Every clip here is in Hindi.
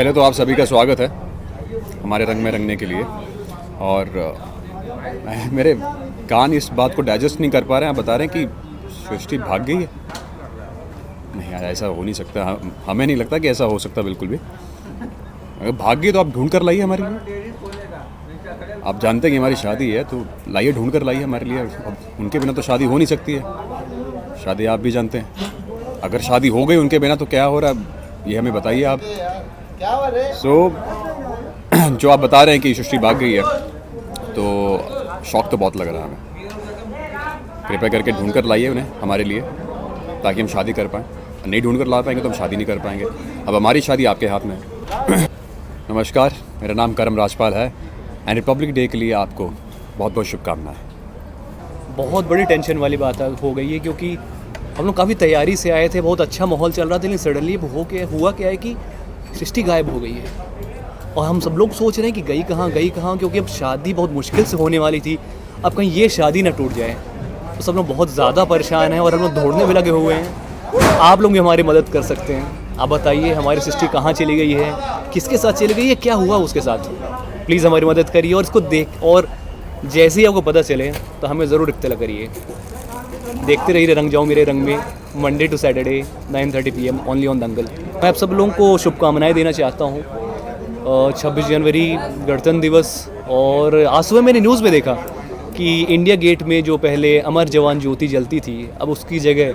पहले तो आप सभी का स्वागत है हमारे रंग में रंगने के लिए। और मेरे कान इस बात को डाइजेस्ट नहीं कर पा रहे हैं। आप बता रहे हैं कि सृष्टि भाग गई है। नहीं यार, ऐसा हो नहीं सकता। हमें नहीं लगता कि ऐसा हो सकता बिल्कुल भी। अगर भाग गई तो आप ढूंढ कर लाइए हमारे लिए। आप जानते हैं कि हमारी शादी है, तो लाइए, ढूंढ कर लाइए हमारे लिए। अब उनके बिना तो शादी हो नहीं सकती है। शादी आप भी जानते हैं, अगर शादी हो गई उनके बिना तो क्या हो रहा है ये हमें बताइए आप। जो आप बता रहे हैं कि सृष्टि भाग गई है, तो शौक तो बहुत लग रहा है हमें। कृपया करके ढूंढ कर लाइए उन्हें हमारे लिए, ताकि हम शादी कर पाएँ। नहीं ढूंढ कर ला पाएंगे तो हम शादी नहीं कर पाएंगे। अब हमारी शादी आपके हाथ में है। नमस्कार, मेरा नाम करम राजपाल है एंड रिपब्लिक डे के लिए आपको बहुत बहुत शुभकामनाएं। बहुत बड़ी टेंशन वाली बात हो गई है, क्योंकि हम लोग काफ़ी तैयारी से आए थे, बहुत अच्छा माहौल चल रहा था, लेकिन सडनली हुआ क्या है कि सृष्टि गायब हो गई है। और हम सब लोग सोच रहे हैं कि गई कहाँ, क्योंकि अब शादी बहुत मुश्किल से होने वाली थी। अब कहीं ये शादी ना टूट जाए, तो सब लोग बहुत ज़्यादा परेशान हैं और हम लोग ढूंढने में लगे हुए हैं। आप लोग भी हमारी मदद कर सकते हैं। आप बताइए हमारी सृष्टि कहाँ चली गई है, किसके साथ चली गई है, क्या हुआ उसके साथ। प्लीज़ हमारी मदद करिए और इसको देख, और जैसे ही आपको पता चले तो हमें ज़रूर इत्तला करिए। देखते रहिए रंग जाऊँ मेरे रंग में, Monday to Saturday 9:30 PM only on Dangal. मैं आप सब लोगों को शुभकामनाएं देना चाहता हूँ। 26 जनवरी गणतंत्र दिवस। और आज सुबह मैंने न्यूज़ में देखा कि इंडिया गेट में जो पहले अमर जवान ज्योति जलती थी, अब उसकी जगह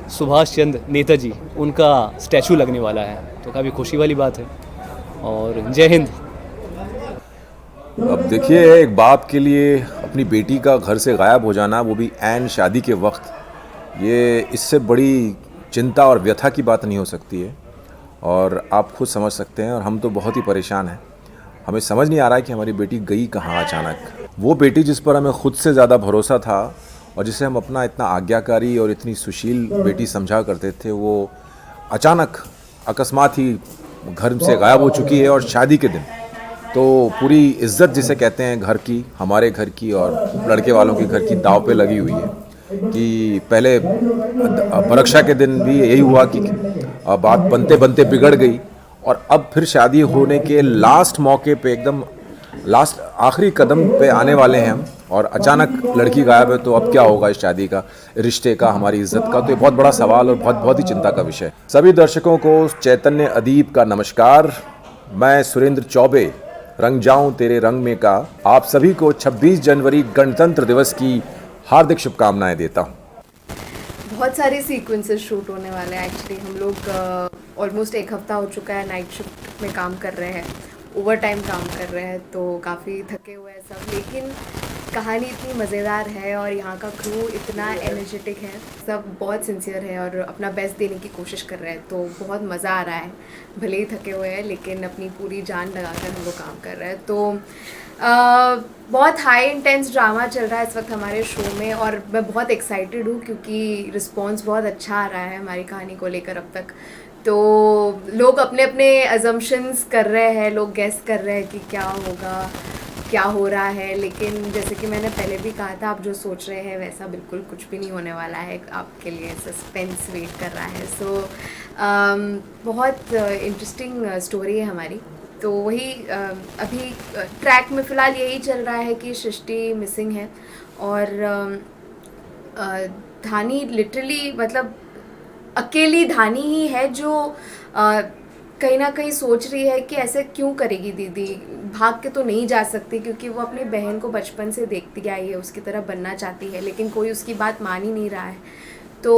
सुभाष चंद्र नेताजी उनका स्टैचू लगने वाला है, तो काफ़ी खुशी वाली बात है। और जय हिंद। अब देखिए, एक बाप के लिए अपनी बेटी का घर से गायब हो जाना, वो भी ऐन शादी के वक्त, ये इससे बड़ी चिंता और व्यथा की बात नहीं हो सकती है। और आप खुद समझ सकते हैं, और हम तो बहुत ही परेशान हैं। हमें समझ नहीं आ रहा है कि हमारी बेटी गई कहाँ अचानक। वो बेटी जिस पर हमें खुद से ज़्यादा भरोसा था और जिसे हम अपना इतना आज्ञाकारी और इतनी सुशील बेटी समझा करते थे, वो अचानक अकस्मात ही घर से गायब हो चुकी है। और शादी के दिन तो पूरी इज्जत जिसे कहते हैं घर की, हमारे घर की और लड़के वालों के घर की, दाव पे लगी हुई है। कि पहले परीक्षा के दिन भी यही हुआ कि बात बनते बनते बिगड़ गई, और अब फिर शादी होने के लास्ट मौके पे, एकदम लास्ट आखिरी कदम पे आने वाले हैं हम, और अचानक लड़की गायब है। तो अब क्या होगा इस शादी का, रिश्ते का, हमारी इज्जत का। तो ये बहुत बड़ा सवाल और बहुत ही चिंता का विषय। सभी दर्शकों को चैतन्य अदीब का नमस्कार। मैं सुरेंद्र चौबे, रंग जाऊं तेरे रंग में का आप सभी को 26 जनवरी गणतंत्र दिवस की हार्दिक शुभकामनाएं देता हूं। बहुत सारे सीक्वेंसेस शूट होने वाले हैं। एक्चुअली हम लोग ऑलमोस्ट एक हफ्ता हो चुका है नाइट शिफ्ट में काम कर रहे हैं, ओवर टाइम काम कर रहे हैं, तो काफ़ी थके हुए हैं सब। लेकिन कहानी इतनी मज़ेदार है और यहाँ का क्रू इतना एनर्जेटिक है, सब बहुत सिंसियर है और अपना बेस्ट देने की कोशिश कर रहे हैं। तो बहुत मज़ा आ रहा है, भले ही थके हुए हैं लेकिन अपनी पूरी जान लगाकर हम लोग काम कर रहे हैं। तो बहुत हाई इंटेंस ड्रामा चल रहा है इस वक्त हमारे शो में, और मैं बहुत एक्साइटेड हूँ क्योंकि रिस्पॉन्स बहुत अच्छा आ रहा है हमारी कहानी को लेकर अब तक। तो लोग अपने अपने अजम्पशंस कर रहे हैं, लोग गेस कर रहे हैं कि क्या होगा, क्या हो रहा है। लेकिन जैसे कि मैंने पहले भी कहा था, आप जो सोच रहे हैं वैसा बिल्कुल कुछ भी नहीं होने वाला है। आपके लिए सस्पेंस वेट कर रहा है। सो बहुत इंटरेस्टिंग स्टोरी है हमारी। तो वही अभी ट्रैक में फ़िलहाल यही चल रहा है कि सृष्टि मिसिंग है, और धानी लिटरली, मतलब अकेली धानी ही है जो कहीं ना कहीं सोच रही है कि ऐसे क्यों करेगी दीदी, भाग के तो नहीं जा सकती, क्योंकि वो अपनी बहन को बचपन से देखती आई है, उसकी तरह बनना चाहती है, लेकिन कोई उसकी बात मान ही नहीं रहा है। तो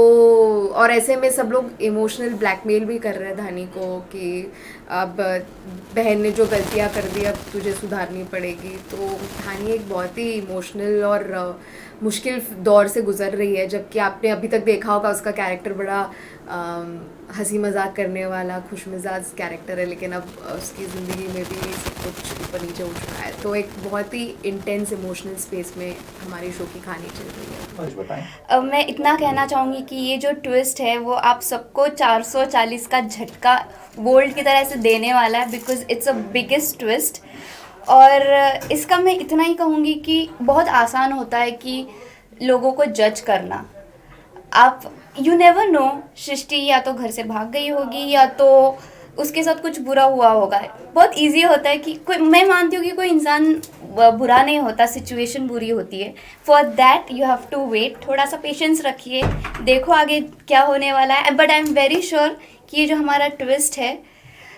और ऐसे में सब लोग इमोशनल ब्लैकमेल भी कर रहे हैं धानी को कि अब बहन ने जो गलतियां कर दी अब तुझे सुधारनी पड़ेगी। तो धानी एक बहुत ही इमोशनल और मुश्किल दौर से गुजर रही है, जबकि आपने अभी तक देखा होगा उसका कैरेक्टर बड़ा हंसी मजाक करने वाला खुश मिजाज कैरेक्टर है, लेकिन अब उसकी ज़िंदगी में भी सब कुछ ऊपर नीचे उठ रहा है। तो एक बहुत ही इंटेंस इमोशनल स्पेस में हमारी शो की कहानी चल रही है। मैं इतना कहना चाहूँगी कि ये जो ट्विस्ट है वो आप सबको 440 का झटका गोल्ड की तरह से देने वाला है, because it's a biggest twist. और इसका मैं इतना ही कहूँगी कि बहुत आसान होता है कि लोगों को जज करना। आप यू नेवर नो, सृष्टि या तो घर से भाग गई होगी या तो उसके साथ कुछ बुरा हुआ होगा। बहुत इजी होता है कि कोई, मैं मानती हूँ कि कोई इंसान बुरा नहीं होता, सिचुएशन बुरी होती है। For that you have to wait, थोड़ा सा पेशेंस रखिए, देखो आगे क्या होने वाला है। But I am very sure कि ये जो हमारा ट्विस्ट है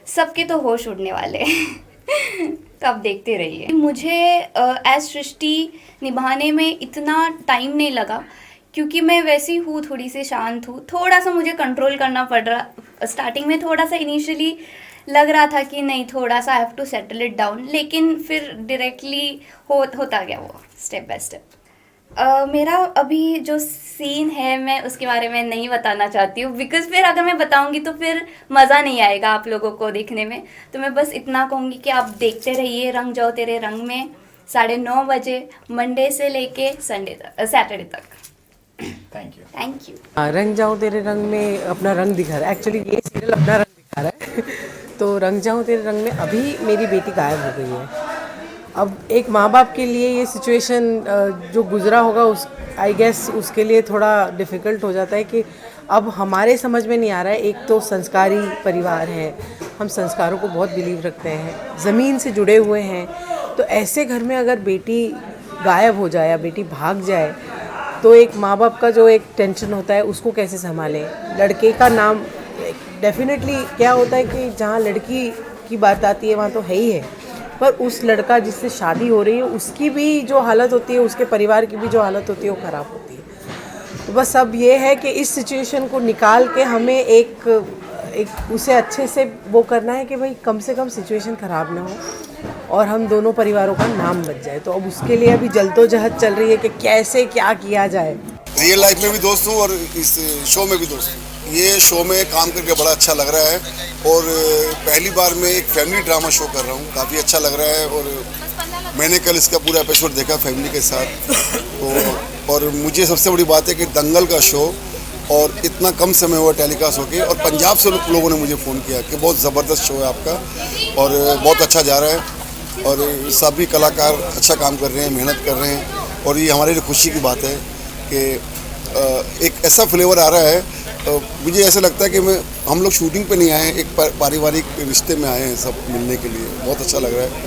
सबके तो होश उड़ने वाले हैं तो आप देखते रहिए। मुझे एज सृष्टि निभाने में इतना टाइम नहीं लगा क्योंकि मैं वैसी हूँ, थोड़ी सी शांत हूँ। थोड़ा सा मुझे कंट्रोल करना पड़ रहा स्टार्टिंग में, थोड़ा सा इनिशियली लग रहा था कि नहीं, थोड़ा सा I have to settle it down, लेकिन फिर डायरेक्टली होता गया वो स्टेप बाय स्टेप। मेरा अभी जो सीन है मैं उसके बारे में नहीं बताना चाहती हूँ, बिकॉज़ फिर अगर मैं बताऊँगी तो फिर मज़ा नहीं आएगा आप लोगों को देखने में। तो मैं बस इतना कहूँगी कि आप देखते रहिए रंग जाओ तेरे रंग में, 9:30 बजे, मंडे से लेके सैटरडे तक। Thank you. रंग जाऊं तेरे रंग में अपना रंग दिखा रहा है। एक्चुअली ये सीरियल अपना रंग दिखा रहा है तो रंग जाऊं तेरे रंग में अभी मेरी बेटी गायब हो गई है। अब एक माँ बाप के लिए ये सिचुएशन जो गुजरा होगा उस आई गेस उसके लिए थोड़ा डिफ़िकल्ट हो जाता है कि अब हमारे समझ में नहीं आ रहा है। एक तो संस्कारी परिवार है, हम संस्कारों को बहुत बिलीव रखते हैं, ज़मीन से जुड़े हुए हैं, तो ऐसे घर में अगर बेटी गायब हो जाए या बेटी भाग जाए तो एक माँ बाप का जो एक टेंशन होता है उसको कैसे संभालें। लड़के का नाम डेफिनेटली क्या होता है कि जहाँ लड़की की बात आती है वहाँ तो है ही है, पर उस लड़का जिससे शादी हो रही है उसकी भी जो हालत होती है, उसके परिवार की भी जो हालत होती है वो ख़राब होती है। तो बस अब ये है कि इस सिचुएशन को निकाल के हमें एक उसे अच्छे से वो करना है कि भाई कम से कम सिचुएशन ख़राब ना हो और हम दोनों परिवारों का नाम बच जाए। तो अब उसके लिए अभी जल्दोजहद चल रही है कि कैसे क्या किया जाए। रियल लाइफ में भी दोस्त हूँ और इस शो में भी दोस्त हूँ। ये शो में काम करके बड़ा अच्छा लग रहा है और पहली बार मैं एक फैमिली ड्रामा शो कर रहा हूँ, काफ़ी अच्छा लग रहा है। और मैंने कल इसका पूरा एपिसोड देखा फैमिली के साथ तो, और मुझे सबसे बड़ी बात है कि दंगल का शो और इतना कम समय हुआ टेलीकास्ट होके, और पंजाब से लोगों ने मुझे फ़ोन किया कि बहुत ज़बरदस्त शो है आपका और बहुत अच्छा जा रहा है और सभी कलाकार अच्छा काम कर रहे हैं, मेहनत कर रहे हैं। और ये हमारे लिए खुशी की बात है कि एक ऐसा फ्लेवर आ रहा है। मुझे ऐसा लगता है कि हम लोग शूटिंग पे नहीं आए हैं, एक पारिवारिक रिश्ते में आए हैं सब मिलने के लिए। बहुत अच्छा लग रहा है।